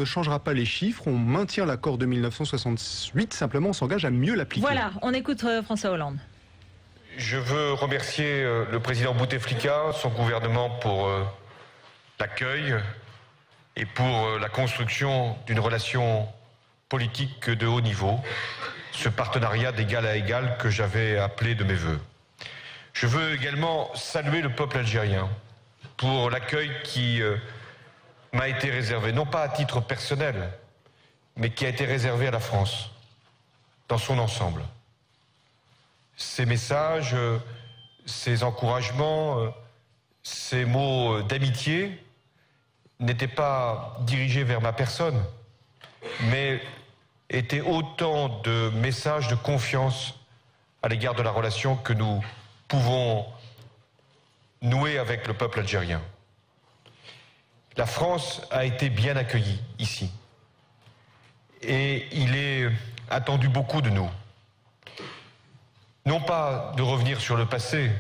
ne changera pas les chiffres, on maintient l'accord de 1968, simplement on s'engage à mieux l'appliquer. Voilà, on écoute François Hollande. Je veux remercier le président Bouteflika, son gouvernement pour l'accueil et pour la construction d'une relation politique de haut niveau, ce partenariat d'égal à égal que j'avais appelé de mes voeux. Je veux également saluer le peuple algérien pour l'accueil qui m'a été réservé, non pas à titre personnel, mais qui a été réservé à la France, dans son ensemble. Ces messages, ces encouragements, ces mots d'amitié n'étaient pas dirigés vers ma personne, mais étaient autant de messages de confiance à l'égard de la relation que nous pouvons nouer avec le peuple algérien. La France a été bien accueillie ici. Et il est attendu beaucoup de nous. Non pas de revenir sur le passé,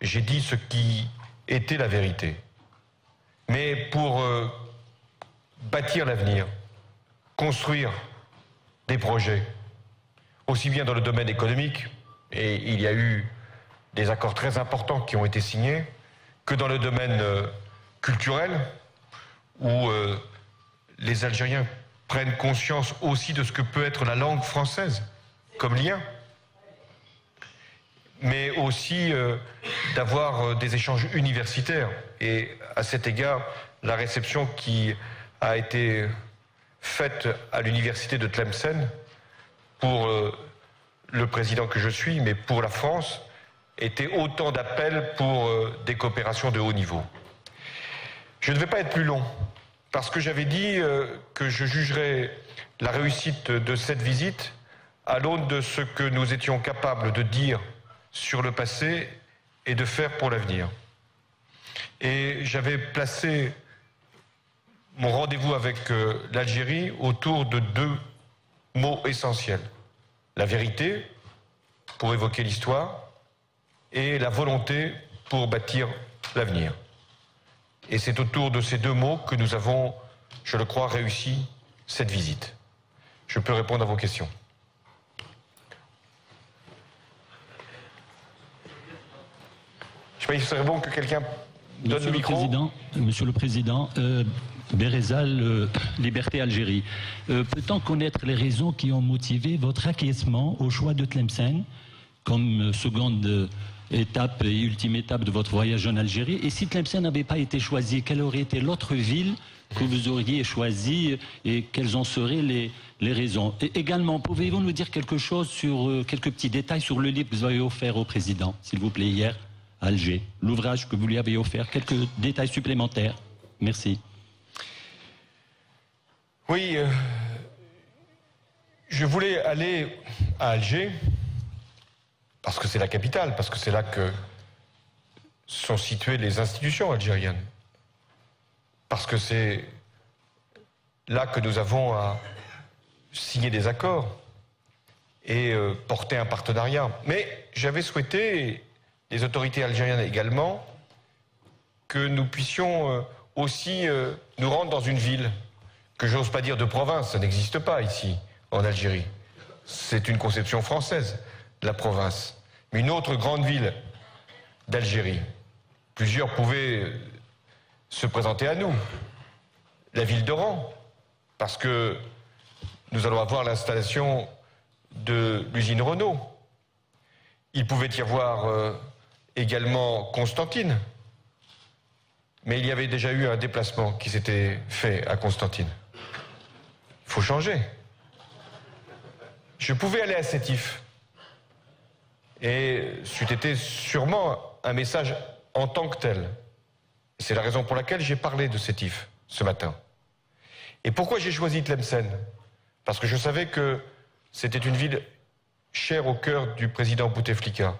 j'ai dit ce qui était la vérité, mais pour bâtir l'avenir, construire des projets, aussi bien dans le domaine économique, et il y a eu des accords très importants qui ont été signés, que dans le domaine culturel, où les Algériens prennent conscience aussi de ce que peut être la langue française comme lien, mais aussi d'avoir des échanges universitaires. Et à cet égard, la réception qui a été faite à l'université de Tlemcen pour le président que je suis, mais pour la France, était autant d'appels pour des coopérations de haut niveau. Je ne vais pas être plus long, parce que j'avais dit que je jugerais la réussite de cette visite à l'aune de ce que nous étions capables de dire sur le passé et de faire pour l'avenir. Et j'avais placé mon rendez-vous avec l'Algérie autour de deux mots essentiels. La vérité, pour évoquer l'histoire, et la volonté pour bâtir l'avenir. Et c'est autour de ces deux mots que nous avons, je le crois, réussi cette visite. Je peux répondre à vos questions. Je sais pas, il serait bon que quelqu'un donne le micro. Monsieur le Président, Bérezal, Liberté Algérie. Peut-on connaître les raisons qui ont motivé votre acquiescement au choix de Tlemcen comme seconde étape et ultime étape de votre voyage en Algérie? Et si Tlemcen n'avait pas été choisi, quelle aurait été l'autre ville que vous auriez choisie et quelles en seraient les raisons? Et également, pouvez-vous nous dire quelque chose sur quelques petits détails sur le livre que vous avez offert au président, s'il vous plaît, hier à Alger, l'ouvrage que vous lui avez offert, quelques détails supplémentaires? Merci. Oui, je voulais aller à Alger parce que c'est la capitale, parce que c'est là que sont situées les institutions algériennes, parce que c'est là que nous avons à signer des accords et porter un partenariat. Mais j'avais souhaité, les autorités algériennes également, que nous puissions aussi nous rendre dans une ville que j'ose pas dire de province, ça n'existe pas ici, en Algérie. C'est une conception française de la province. Mais une autre grande ville d'Algérie. Plusieurs pouvaient se présenter à nous. La ville d'Oran, parce que nous allons avoir l'installation de l'usine Renault. Il pouvait y avoir également Constantine. Mais il y avait déjà eu un déplacement qui s'était fait à Constantine. Il faut changer. Je pouvais aller à Sétif. Et c'eût été sûrement un message en tant que tel. C'est la raison pour laquelle j'ai parlé de Sétif ce matin. Et pourquoi j'ai choisi Tlemcen? Parce que je savais que c'était une ville chère au cœur du président Bouteflika.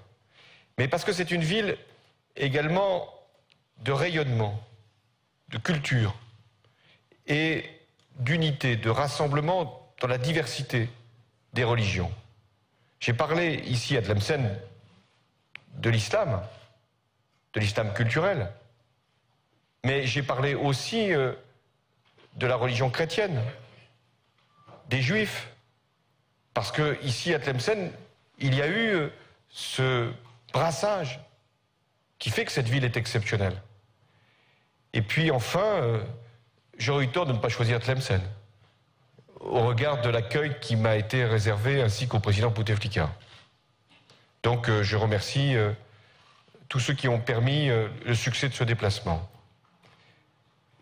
Mais parce que c'est une ville également de rayonnement, de culture et d'unité, de rassemblement dans la diversité des religions. J'ai parlé ici à Tlemcen de l'islam culturel, mais j'ai parlé aussi de la religion chrétienne, des juifs. Parce que ici à Tlemcen, il y a eu ce brassage qui fait que cette ville est exceptionnelle. Et puis enfin, j'aurais eu tort de ne pas choisir Tlemcen, au regard de l'accueil qui m'a été réservé, ainsi qu'au président Bouteflika. Donc je remercie tous ceux qui ont permis le succès de ce déplacement.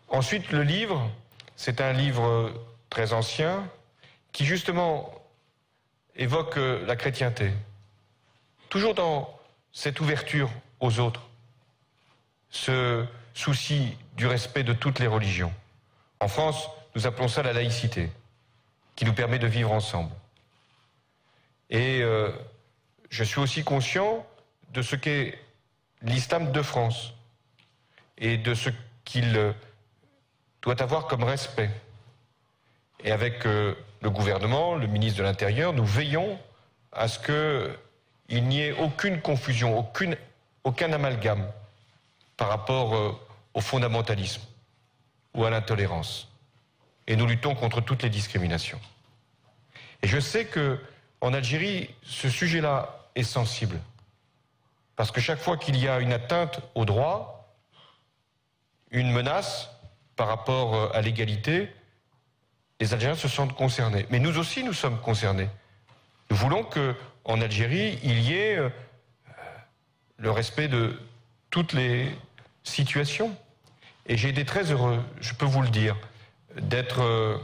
Ensuite, le livre, c'est un livre très ancien, qui justement évoque la chrétienté, toujours dans cette ouverture aux autres, ce souci du respect de toutes les religions. En France, nous appelons ça la laïcité, qui nous permet de vivre ensemble. Et je suis aussi conscient de ce qu'est l'islam de France et de ce qu'il doit avoir comme respect. Et avec le gouvernement, le ministre de l'Intérieur, nous veillons à ce qu'il n'y ait aucune confusion, aucun amalgame par rapport au fondamentalisme ou à l'intolérance. Et nous luttons contre toutes les discriminations. Et je sais qu'en Algérie, ce sujet-là est sensible. Parce que chaque fois qu'il y a une atteinte au droit, une menace par rapport à l'égalité, les Algériens se sentent concernés. Mais nous aussi, nous sommes concernés. Nous voulons qu'en Algérie, il y ait le respect de toutes les situations. Et j'ai été très heureux, je peux vous le dire, d'être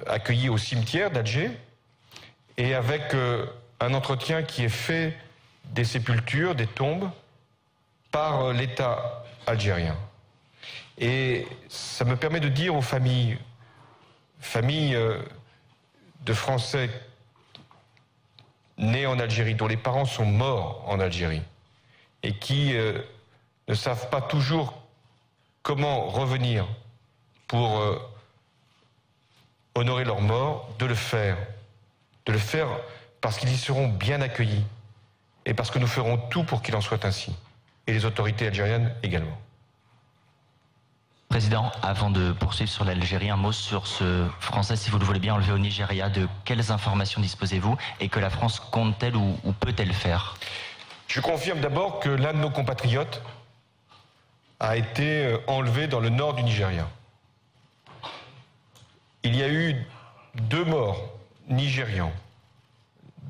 accueilli au cimetière d'Alger et avec un entretien qui est fait des sépultures, des tombes, par l'État algérien. Et ça me permet de dire aux familles de Français nés en Algérie, dont les parents sont morts en Algérie, et qui ne savent pas toujours comment revenir pour honorer leur mort, de le faire parce qu'ils y seront bien accueillis et parce que nous ferons tout pour qu'il en soit ainsi, et les autorités algériennes également. Président, avant de poursuivre sur l'Algérie, un mot sur ce Français, si vous le voulez bien, enlevé au Nigeria. De quelles informations disposez-vous et que la France compte-t-elle ou peut-elle faire? Je confirme d'abord que l'un de nos compatriotes a été enlevé dans le nord du Nigeria. Il y a eu 2 morts nigérians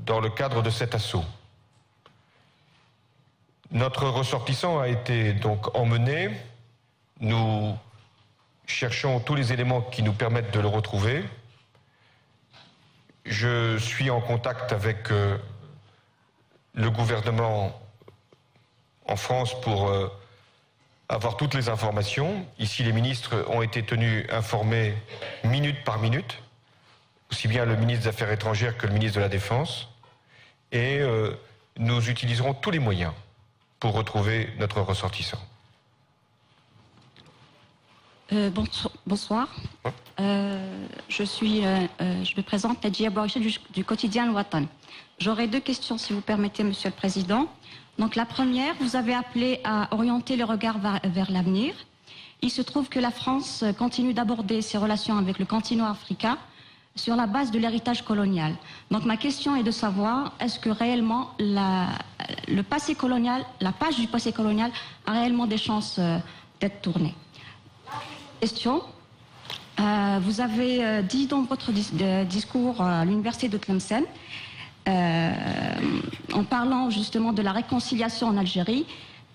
dans le cadre de cet assaut. Notre ressortissant a été donc emmené. Nous cherchons tous les éléments qui nous permettent de le retrouver. Je suis en contact avec le gouvernement en France pour avoir toutes les informations. Ici, les ministres ont été tenus informés minute par minute, aussi bien le ministre des Affaires étrangères que le ministre de la Défense. Et nous utiliserons tous les moyens pour retrouver notre ressortissant. Bonsoir. Je me présente Nadjia Bouachiche du quotidien Le Watan. J'aurais 2 questions, si vous permettez, Monsieur le Président. Donc la première, vous avez appelé à orienter le regard vers l'avenir. Il se trouve que la France continue d'aborder ses relations avec le continent africain sur la base de l'héritage colonial. Donc ma question est de savoir, est-ce que réellement le passé colonial, la page du passé colonial a réellement des chances d'être tournée? Question. Vous avez dit dans votre discours à l'université de Tlemcen, en parlant justement de la réconciliation en Algérie,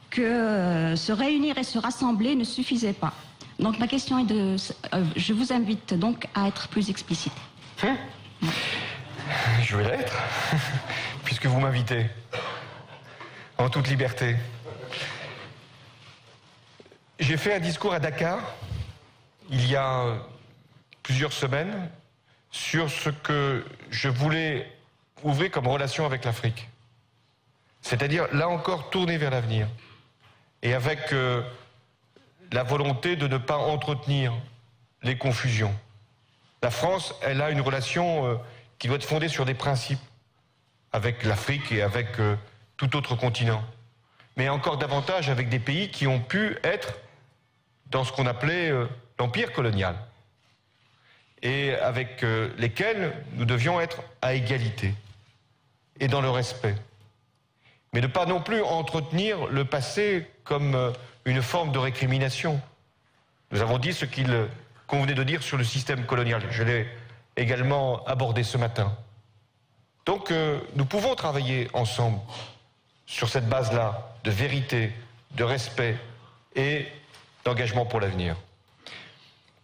que se réunir et se rassembler ne suffisait pas. Donc ma question est je vous invite donc à être plus explicite. Je vais l'être, puisque vous m'invitez, en toute liberté. J'ai fait un discours à Dakar, il y a plusieurs semaines, sur ce que je voulais ouvrir comme relation avec l'Afrique. C'est-à-dire, là encore, tourner vers l'avenir. Et avec la volonté de ne pas entretenir les confusions. La France, elle a une relation qui doit être fondée sur des principes avec l'Afrique et avec tout autre continent. Mais encore davantage avec des pays qui ont pu être dans ce qu'on appelait l'empire colonial. et avec lesquels nous devions être à égalité et dans le respect. Mais ne pas non plus entretenir le passé comme une forme de récrimination. Nous avons dit ce qu'il convenait de dire sur le système colonial. Je l'ai également abordé ce matin. Donc nous pouvons travailler ensemble sur cette base-là de vérité, de respect et d'engagement pour l'avenir.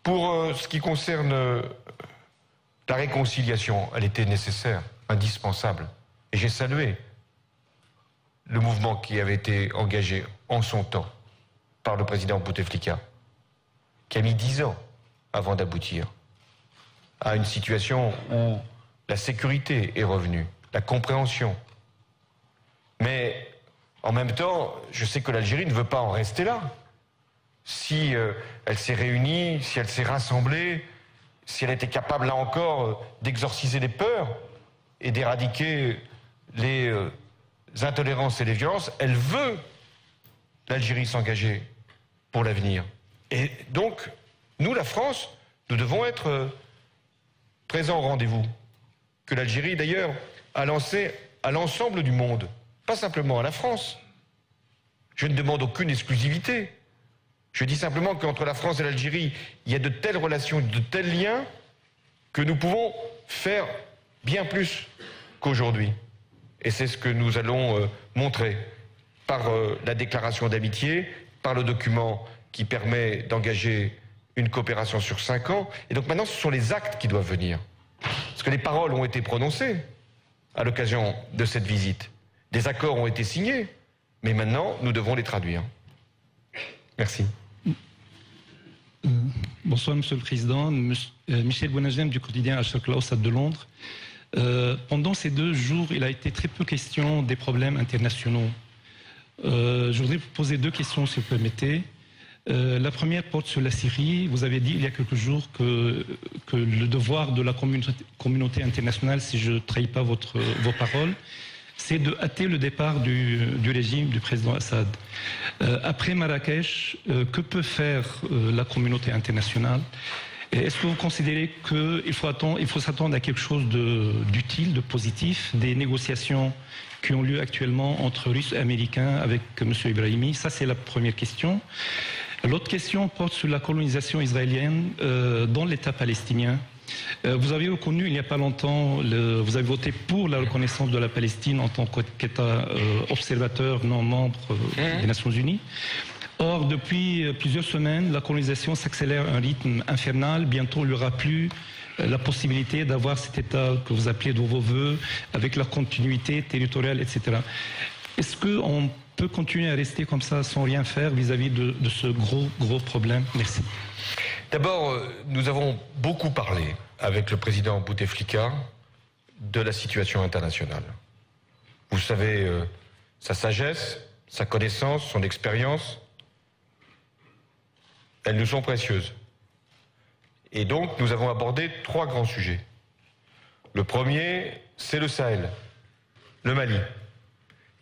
Pour ce qui concerne la réconciliation, elle était nécessaire, indispensable. Et j'ai salué le mouvement qui avait été engagé en son temps par le président Bouteflika, qui a mis 10 ans avant d'aboutir à une situation où la sécurité est revenue, la compréhension. Mais en même temps, je sais que l'Algérie ne veut pas en rester là. Si elle s'est réunie, si elle s'est rassemblée, si elle était capable, là encore, d'exorciser les peurs et d'éradiquer les intolérances et les violences, elle veut l'Algérie s'engager pour l'avenir. Et donc, nous, la France, nous devons être présents au rendez-vous. Que l'Algérie, d'ailleurs, a lancé à l'ensemble du monde, pas simplement à la France. Je ne demande aucune exclusivité. Je dis simplement qu'entre la France et l'Algérie, il y a de telles relations, de tels liens, que nous pouvons faire bien plus qu'aujourd'hui. Et c'est ce que nous allons montrer par la déclaration d'amitié, par le document qui permet d'engager une coopération sur 5 ans. Et donc maintenant, ce sont les actes qui doivent venir. Parce que les paroles ont été prononcées à l'occasion de cette visite. Des accords ont été signés, mais maintenant, nous devons les traduire. Merci. Bonsoir, Monsieur le Président. Michel Bouenagem du quotidien Al-Sharq al-Awsat de Londres. Pendant ces 2 jours, il a été très peu question des problèmes internationaux. Je voudrais vous poser 2 questions, si vous permettez. La première porte sur la Syrie. Vous avez dit il y a quelques jours que le devoir de la communauté internationale, si je ne trahis pas vos paroles, c'est de hâter le départ du régime du président Assad. Après Marrakech, que peut faire la communauté internationale? Est-ce que vous considérez qu'il faut s'attendre à quelque chose d'utile, de positif, des négociations qui ont lieu actuellement entre Russes et Américains avec M. Ibrahimi? Ça, c'est la première question. L'autre question porte sur la colonisation israélienne dans l'État palestinien. Vous avez reconnu il n'y a pas longtemps, vous avez voté pour la reconnaissance de la Palestine en tant qu'État observateur non membre des Nations Unies. Or, depuis plusieurs semaines, la colonisation s'accélère à un rythme infernal. Bientôt, il n'y aura plus la possibilité d'avoir cet État que vous appelez de vos voeux, avec la continuité territoriale, etc. Est-ce qu'on peut continuer à rester comme ça sans rien faire vis-à-vis de ce gros problème? Merci. D'abord, nous avons beaucoup parlé avec le président Bouteflika de la situation internationale. Vous savez, sa sagesse, sa connaissance, son expérience, elles nous sont précieuses. Et donc, nous avons abordé 3 grands sujets. Le premier, c'est le Sahel, le Mali.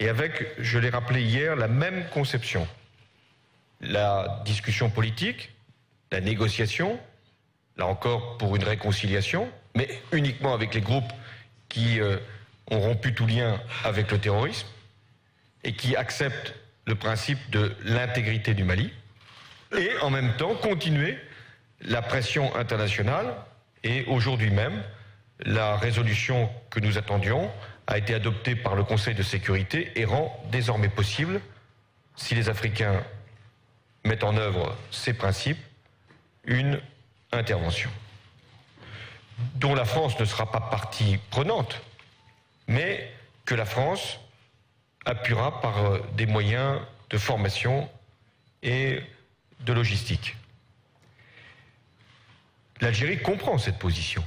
Et avec, je l'ai rappelé hier, la même conception. La discussion politique, la négociation, là encore pour une réconciliation, mais uniquement avec les groupes qui ont rompu tout lien avec le terrorisme et qui acceptent le principe de l'intégrité du Mali, et en même temps continuer la pression internationale. Et aujourd'hui même, la résolution que nous attendions a été adoptée par le Conseil de sécurité et rend désormais possible, si les Africains mettent en œuvre ces principes, une intervention dont la France ne sera pas partie prenante, mais que la France appuiera par des moyens de formation et de logistique. L'Algérie comprend cette position.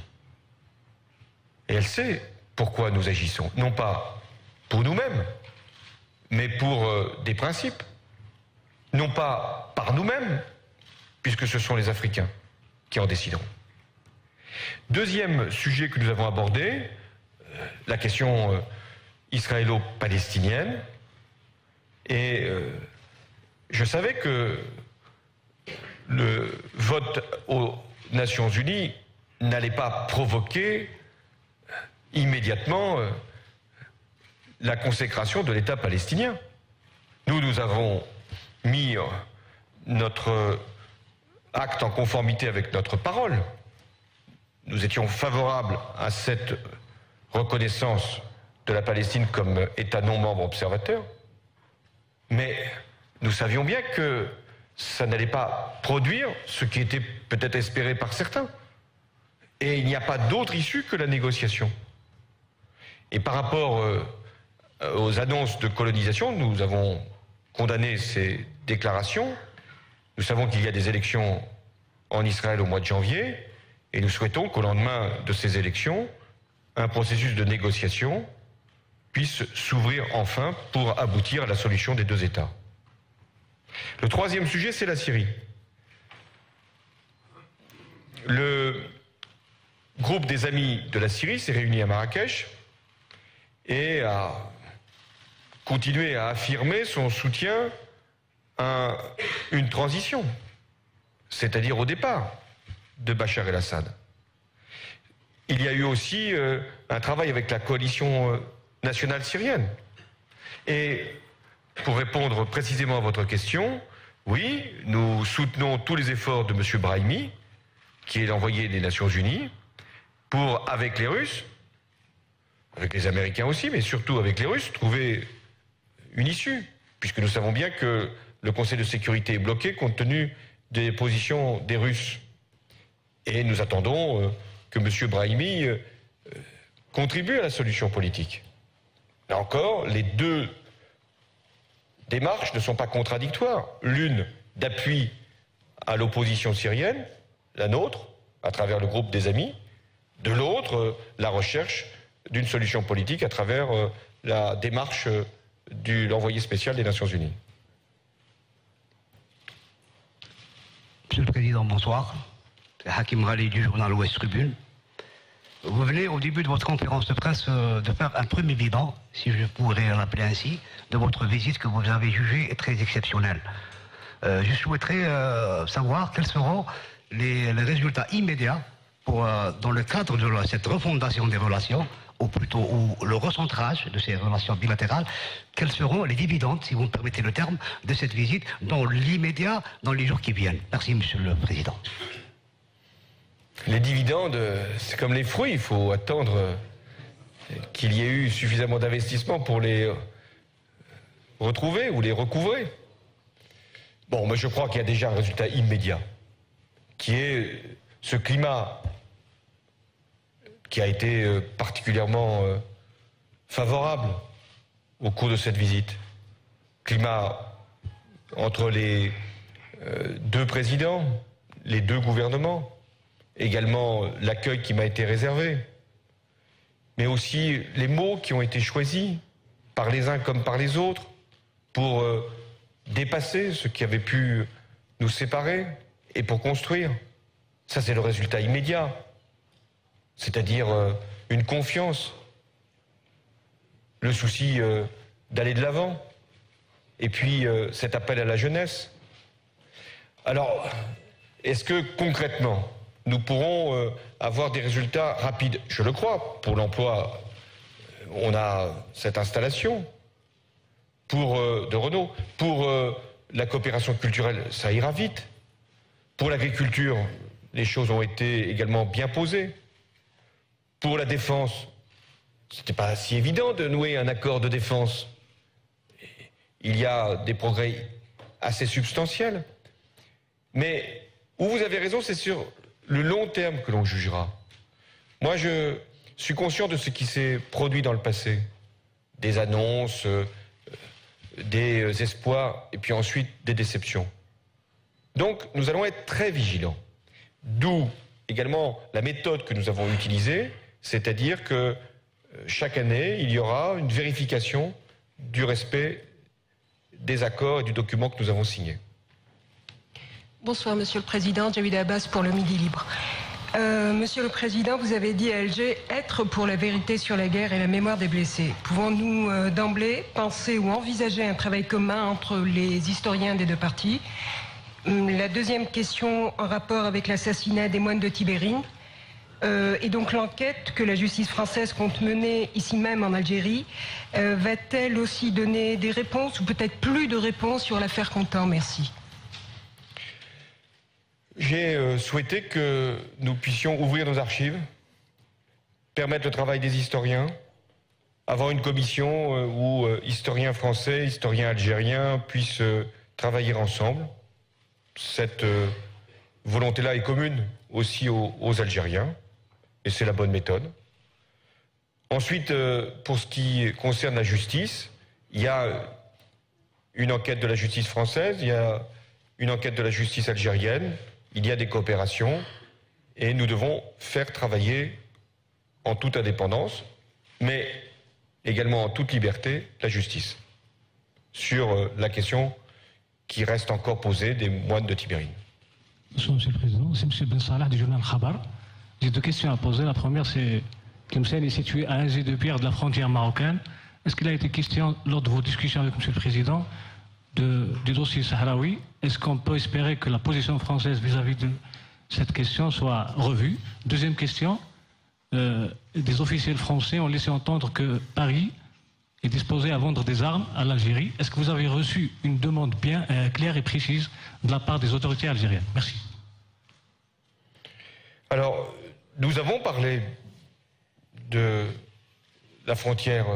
Et elle sait pourquoi nous agissons. Non pas pour nous-mêmes, mais pour des principes. Non pas par nous-mêmes, puisque ce sont les Africains qui en décideront. Deuxième sujet que nous avons abordé, la question israélo-palestinienne. Et je savais que le vote aux Nations Unies n'allait pas provoquer immédiatement la consécration de l'État palestinien. Nous avons mis notre acte en conformité avec notre parole. Nous étions favorables à cette reconnaissance de la Palestine comme État non membre observateur, mais nous savions bien que ça n'allait pas produire ce qui était peut-être espéré par certains. Et il n'y a pas d'autre issue que la négociation. Et par rapport aux annonces de colonisation, nous avons condamné ces déclarations. Nous savons qu'il y a des élections en Israël au mois de janvier, et nous souhaitons qu'au lendemain de ces élections, un processus de négociation puisse s'ouvrir enfin pour aboutir à la solution des deux États. Le troisième sujet, c'est la Syrie. Le groupe des amis de la Syrie s'est réuni à Marrakech et a continué à affirmer son soutien à une transition, c'est-à-dire au départ de Bachar el-Assad. Il y a eu aussi un travail avec la coalition nationale syrienne. Et pour répondre précisément à votre question, oui, nous soutenons tous les efforts de M. Brahimi, qui est l'envoyé des Nations Unies, pour, avec les Russes, avec les Américains aussi, mais surtout avec les Russes, trouver une issue, puisque nous savons bien que le Conseil de sécurité est bloqué compte tenu des positions des Russes. Et nous attendons que M. Brahimi contribue à la solution politique. Là encore, les deux démarches ne sont pas contradictoires. L'une d'appui à l'opposition syrienne, la nôtre, à travers le groupe des amis, de l'autre, la recherche d'une solution politique à travers la démarche de l'envoyé spécial des Nations Unies. Monsieur le Président, bonsoir. C'est Hakim Rali du journal Ouest Tribune. Vous venez au début de votre conférence de presse de faire un premier bilan, si je pourrais l'appeler ainsi, de votre visite que vous avez jugée très exceptionnelle. Je souhaiterais savoir quels seront les résultats immédiats pour, dans le cadre de cette refondation des relations, ou plutôt le recentrage de ces relations bilatérales, quels seront les dividendes, si vous me permettez le terme, de cette visite dans l'immédiat, dans les jours qui viennent. Merci, Monsieur le Président. Les dividendes, c'est comme les fruits, il faut attendre qu'il y ait eu suffisamment d'investissement pour les retrouver ou les recouvrer. Bon, mais je crois qu'il y a déjà un résultat immédiat, qui est ce climat qui a été particulièrement favorable au cours de cette visite. Climat entre les deux présidents, les deux gouvernements, également l'accueil qui m'a été réservé, mais aussi les mots qui ont été choisis par les uns comme par les autres pour dépasser ce qui avait pu nous séparer et pour construire. Ça, c'est le résultat immédiat, c'est-à-dire une confiance, le souci d'aller de l'avant, et puis cet appel à la jeunesse. Alors, est-ce que concrètement, nous pourrons avoir des résultats rapides? Je le crois. Pour l'emploi, on a cette installation de Renault. Pour la coopération culturelle, ça ira vite. Pour l'agriculture, les choses ont été également bien posées. Pour la défense, c'était pas si évident de nouer un accord de défense. Il y a des progrès assez substantiels. Mais où vous avez raison, c'est sur le long terme que l'on jugera. Moi, je suis conscient de ce qui s'est produit dans le passé. Des annonces, des espoirs, et puis ensuite des déceptions. Donc, nous allons être très vigilants. D'où également la méthode que nous avons utilisée, c'est-à-dire que chaque année, il y aura une vérification du respect des accords et du document que nous avons signé. Bonsoir, Monsieur le Président. Javid Abbas pour le Midi Libre. Monsieur le Président, vous avez dit à Alger être pour la vérité sur la guerre et la mémoire des blessés. Pouvons-nous d'emblée penser ou envisager un travail commun entre les historiens des deux parties? La deuxième question en rapport avec l'assassinat des moines de Tibérine. Et donc l'enquête que la justice française compte mener ici même en Algérie va-t-elle aussi donner des réponses ou peut-être plus de réponses sur l'affaire Contant? Merci. J'ai souhaité que nous puissions ouvrir nos archives, permettre le travail des historiens, avoir une commission où historiens français, historiens algériens puissent travailler ensemble. Cette volonté-là est commune aussi aux Algériens, et c'est la bonne méthode. Ensuite, pour ce qui concerne la justice, il y a une enquête de la justice française, il y a une enquête de la justice algérienne, il y a des coopérations, et nous devons faire travailler en toute indépendance, mais également en toute liberté, la justice, sur la question qui reste encore posée des moines de Tibérine. Monsieur le Président, c'est M. Ben Salah du journal Khabar. J'ai deux questions à poser. La première, c'est Tlemcen est situé à un jet de pierre de la frontière marocaine. Est-ce qu'il a été question, lors de vos discussions avec M. le Président, du dossier sahraoui? Est-ce qu'on peut espérer que la position française vis-à-vis de cette question soit revue? Deuxième question, des officiels français ont laissé entendre que Paris est disposé à vendre des armes à l'Algérie. Est-ce que vous avez reçu une demande bien claire et précise de la part des autorités algériennes? Merci. Alors, nous avons parlé de la frontière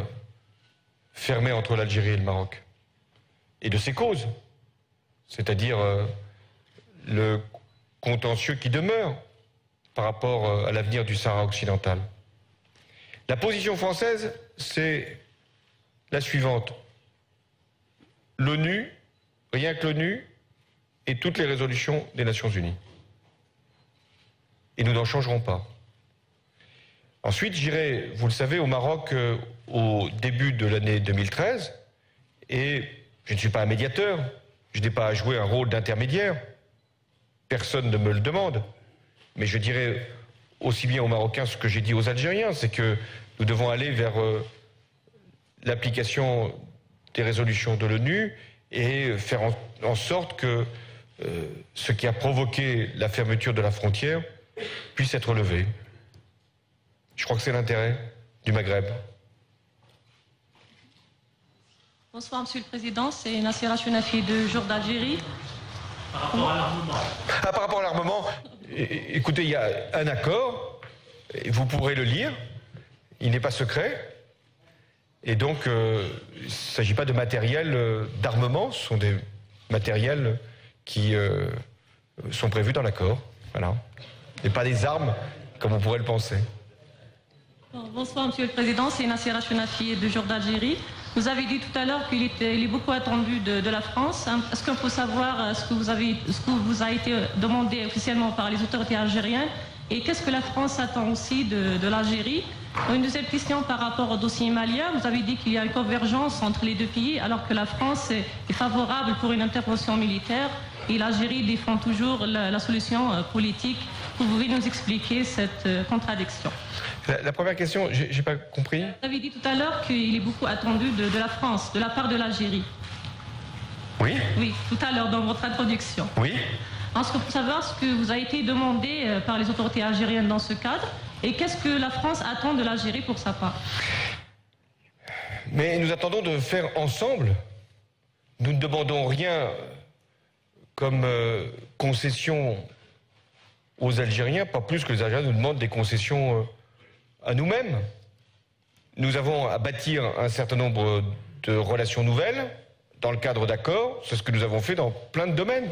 fermée entre l'Algérie et le Maroc et de ses causes, c'est-à-dire le contentieux qui demeure par rapport à l'avenir du Sahara occidental. La position française, c'est la suivante. L'ONU, rien que l'ONU, et toutes les résolutions des Nations Unies. Et nous n'en changerons pas. Ensuite, j'irai, vous le savez, au Maroc au début de l'année 2013, et je ne suis pas un médiateur, je n'ai pas à jouer un rôle d'intermédiaire, personne ne me le demande, mais je dirais aussi bien aux Marocains ce que j'ai dit aux Algériens, c'est que nous devons aller vers l'application des résolutions de l'ONU et faire en sorte que ce qui a provoqué la fermeture de la frontière puisse être levé. Je crois que c'est l'intérêt du Maghreb. Bonsoir, Monsieur le Président. C'est Nassira Chounafi de Jour d'Algérie. Par rapport à l'armement. Par rapport à l'armement, écoutez, il y a un accord, vous pourrez le lire, il n'est pas secret, et donc il ne s'agit pas de matériel d'armement, ce sont des matériels qui sont prévus dans l'accord, voilà, et pas des armes comme on pourrait le penser. Bonsoir, Monsieur le Président, c'est Nassira Chounafi de Jour d'Algérie. Vous avez dit tout à l'heure qu'il est beaucoup attendu de la France. Est-ce qu'on peut savoir ce que vous a été demandé officiellement par les autorités algériennes et qu'est-ce que la France attend aussi de l'Algérie? Une deuxième question par rapport au dossier malien. Vous avez dit qu'il y a une convergence entre les deux pays alors que la France est favorable pour une intervention militaire et l'Algérie défend toujours la solution politique. Pouvez-vous nous expliquer cette contradiction? La première question, j'ai pas compris. Vous avez dit tout à l'heure qu'il est beaucoup attendu de la France, de la part de l'Algérie. Oui. Oui, tout à l'heure dans votre introduction. Oui. Est-ce que vous pouvez savoir ce que vous a été demandé par les autorités algériennes dans ce cadre et qu'est-ce que la France attend de l'Algérie pour sa part? Mais nous attendons de faire ensemble. Nous ne demandons rien comme concession aux Algériens, pas plus que les Algériens nous demandent des concessions à nous-mêmes. Nous avons à bâtir un certain nombre de relations nouvelles dans le cadre d'accords. C'est ce que nous avons fait dans plein de domaines.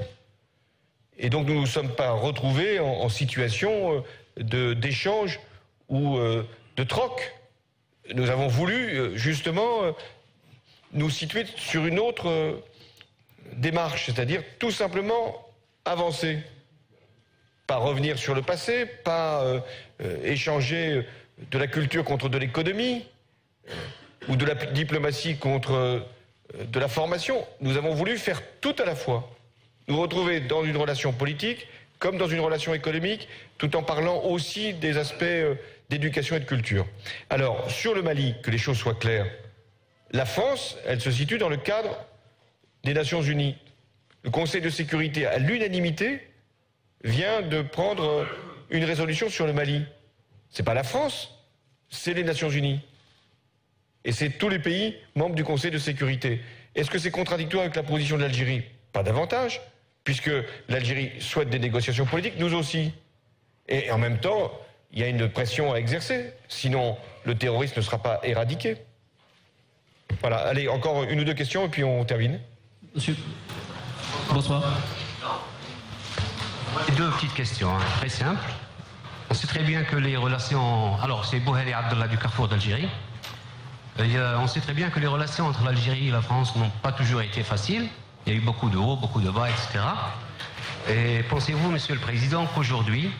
Et donc nous ne nous sommes pas retrouvés en situation d'échange ou de troc. Nous avons voulu justement nous situer sur une autre démarche, c'est-à-dire tout simplement avancer. Pas revenir sur le passé, pas échanger de la culture contre de l'économie ou de la diplomatie contre de la formation. Nous avons voulu faire tout à la fois. Nous retrouver dans une relation politique comme dans une relation économique, tout en parlant aussi des aspects d'éducation et de culture. Alors, sur le Mali, que les choses soient claires, la France, elle se situe dans le cadre des Nations Unies. Le Conseil de sécurité, à l'unanimité, vient de prendre une résolution sur le Mali. C'est pas la France, c'est les Nations Unies. Et c'est tous les pays membres du Conseil de sécurité. Est-ce que c'est contradictoire avec la position de l'Algérie? Pas davantage, puisque l'Algérie souhaite des négociations politiques, nous aussi. Et en même temps, il y a une pression à exercer, sinon le terrorisme ne sera pas éradiqué. Voilà, allez, encore une ou deux questions et puis on termine. Monsieur, bonsoir. Deux petites questions, hein, très simples. On sait très bien que les relations... Alors, c'est Bouhali Abdallah du Carrefour d'Algérie. On sait très bien que les relations entre l'Algérie et la France n'ont pas toujours été faciles. Il y a eu beaucoup de hauts, beaucoup de bas, etc. Et pensez-vous, Monsieur le Président, qu'aujourd'hui,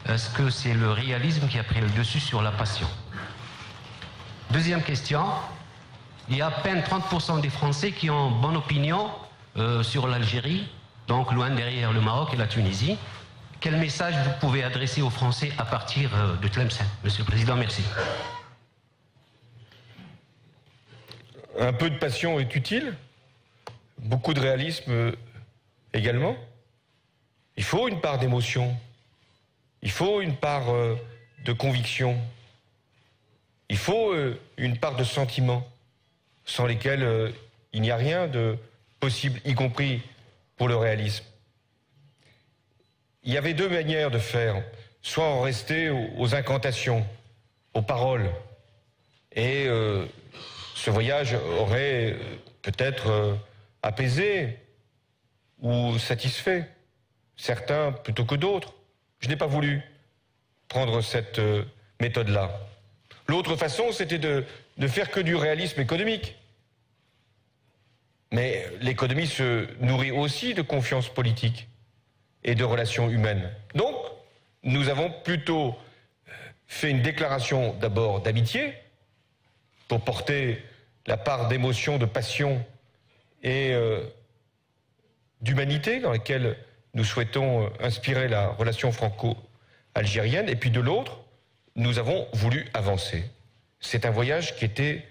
est-ce que c'est le réalisme qui a pris le dessus sur la passion? Deuxième question. Il y a à peine 30% des Français qui ont bonne opinion sur l'Algérie, donc loin derrière le Maroc et la Tunisie. Quel message vous pouvez adresser aux Français à partir de Tlemcen? Monsieur le Président, merci. Un peu de passion est utile, beaucoup de réalisme également. Il faut une part d'émotion, il faut une part de conviction, il faut une part de sentiment, sans lesquels il n'y a rien de possible, y compris pour le réalisme. Il y avait deux manières de faire, soit en rester aux incantations, aux paroles, et ce voyage aurait peut-être apaisé ou satisfait certains plutôt que d'autres. Je n'ai pas voulu prendre cette méthode-là. L'autre façon, c'était de faire que du réalisme économique. Mais l'économie se nourrit aussi de confiance politique et de relations humaines. Donc, nous avons plutôt fait une déclaration d'abord d'amitié pour porter la part d'émotion, de passion et d'humanité dans laquelle nous souhaitons inspirer la relation franco-algérienne. Et puis de l'autre, nous avons voulu avancer. C'est un voyage qui était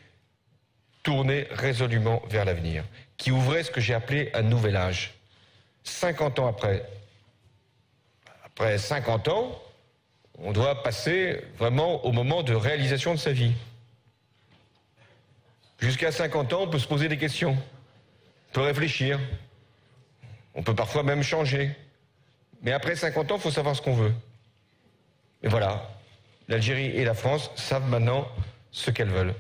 tourné résolument vers l'avenir, qui ouvrait ce que j'ai appelé un nouvel âge. 50 ans après 50 ans, on doit passer vraiment au moment de réalisation de sa vie. Jusqu'à 50 ans, on peut se poser des questions, on peut réfléchir, on peut parfois même changer. Mais après 50 ans, il faut savoir ce qu'on veut. Et voilà, l'Algérie et la France savent maintenant ce qu'elles veulent.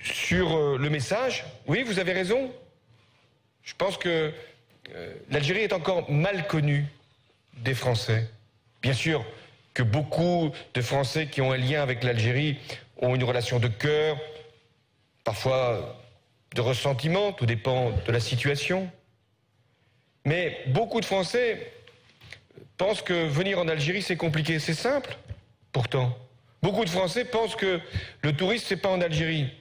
Sur le message, oui, vous avez raison. Je pense que l'Algérie est encore mal connue des Français. Bien sûr que beaucoup de Français qui ont un lien avec l'Algérie ont une relation de cœur, parfois de ressentiment, tout dépend de la situation. Mais beaucoup de Français pensent que venir en Algérie c'est compliqué, c'est simple, pourtant. Beaucoup de Français pensent que le tourisme c'est pas en Algérie.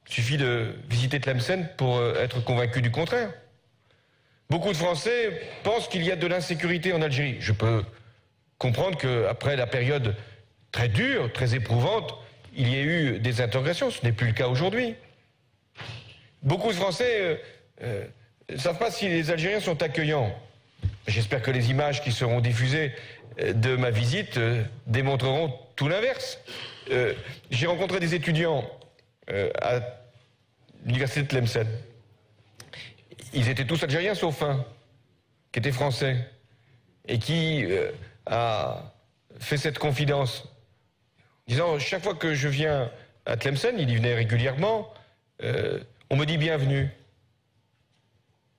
Il suffit de visiter Tlemcen pour être convaincu du contraire. Beaucoup de Français pensent qu'il y a de l'insécurité en Algérie. Je peux comprendre qu'après la période très dure, très éprouvante, il y ait eu des interrogations. Ce n'est plus le cas aujourd'hui. Beaucoup de Français ne savent pas si les Algériens sont accueillants. J'espère que les images qui seront diffusées de ma visite démontreront tout l'inverse. J'ai rencontré des étudiants à l'université de Tlemcen. Ils étaient tous algériens sauf un, qui était français, et qui a fait cette confidence, disant chaque fois que je viens à Tlemcen, il y venait régulièrement, on me dit bienvenue.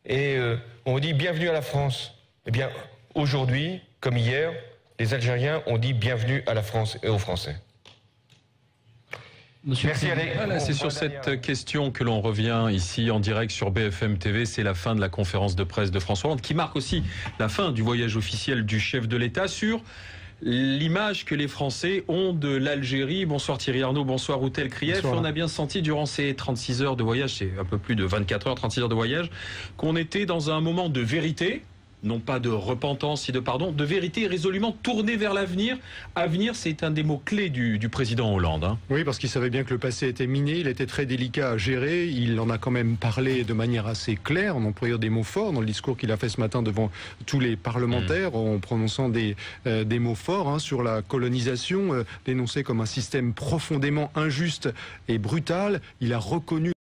Et on me dit bienvenue à la France. Eh bien, aujourd'hui, comme hier, les Algériens ont dit bienvenue à la France et aux Français. Merci Alain. Voilà, c'est sur cette question que l'on revient ici en direct sur BFM TV. C'est la fin de la conférence de presse de François Hollande qui marque aussi la fin du voyage officiel du chef de l'État sur l'image que les Français ont de l'Algérie. Bonsoir Thierry Arnaud, bonsoir Routel Krief. On a bien senti durant ces 36 heures de voyage, c'est un peu plus de 24 heures, 36 heures de voyage, qu'on était dans un moment de vérité, non pas de repentance et de pardon, de vérité résolument tournée vers l'avenir. Avenir, c'est un des mots clés du président Hollande. Hein. Oui, parce qu'il savait bien que le passé était miné, il était très délicat à gérer, il en a quand même parlé de manière assez claire, en employant des mots forts dans le discours qu'il a fait ce matin devant tous les parlementaires, en prononçant des mots forts hein, sur la colonisation, dénoncée comme un système profondément injuste et brutal. Il a reconnu